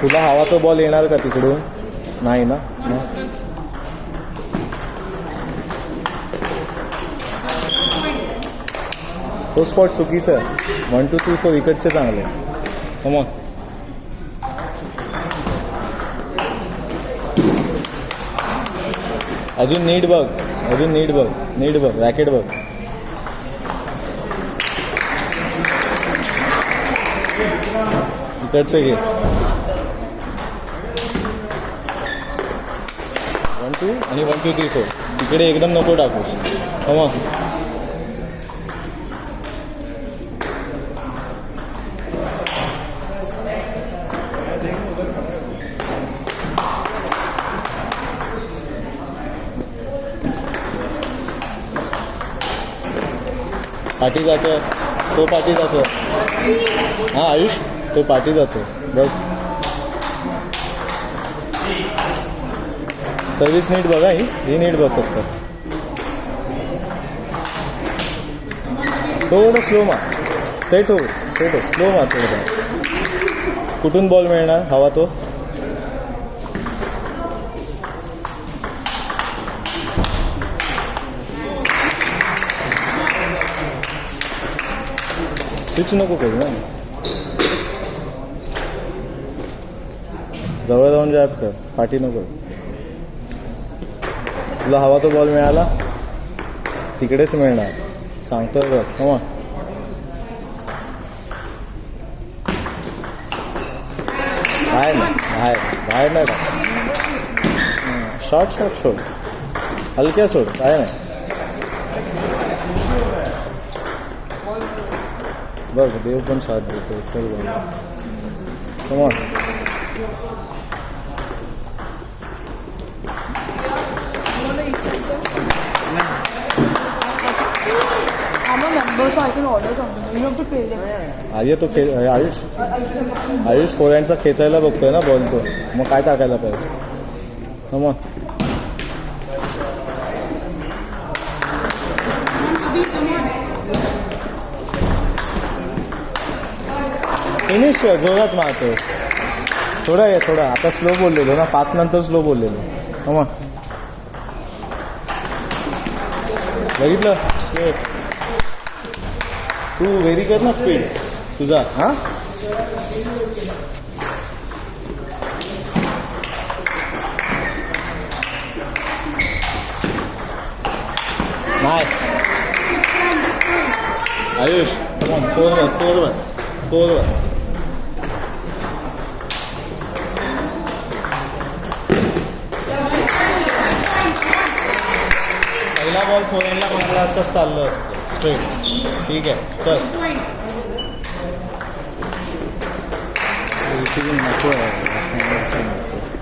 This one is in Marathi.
तुला हवा तो बॉल येणार का तिकडून? नाही ना. तो स्पॉट चुकीचा आहे. 1 2 3 4 इकडचे चांगले. मग अजून नीट बघ, अजून नीट बघ, नीट बघ, रॅकेट बघ. इकडचे घे. 1 2 आणि 1 2 3 4 इकडे एकदम नको टाकूस. मग पाठी जातो, तो पाठी जातो. हां आयुष, तो पाठी जातो बघ. सर्विस नीट बघा, ही नीट बघ फक्त. थोडं स्लो मार. सेट हो, स्लो मार थोडं. कुठून बॉल मिळणार हवा तो? स्विच नको करू ना. जवळ जाऊन जॅब कर, पाठी नको. तुला हवा तो बॉल मिळाला तिकडेच मिळणार, सांगतोय बघ. हो बाहेर ना, बाहेर नाही का. शॉर्ट सोड, हलक्या सोड, काय नाही. बघ देव पण साथ देतो सर्व. कमॉन. आधी तो आयुष फोरहँडचा खेचायला बघतोय ना बॉल तो, मग काय टाकायला पाहिजे. मग फिनिश जोरात मारतो. थोडा आता स्लो बोललेलो ना, 5 नंतर स्लो बोललेलो. मग बघितलं, तू व्हेरी कर ना स्पीड तुझा. हां नाही आयुष, 4 पहिला बॉल फोरहँडला मारला असंच चाललं असतं स्ट्रेट. ठीक आहे चल. नको आहे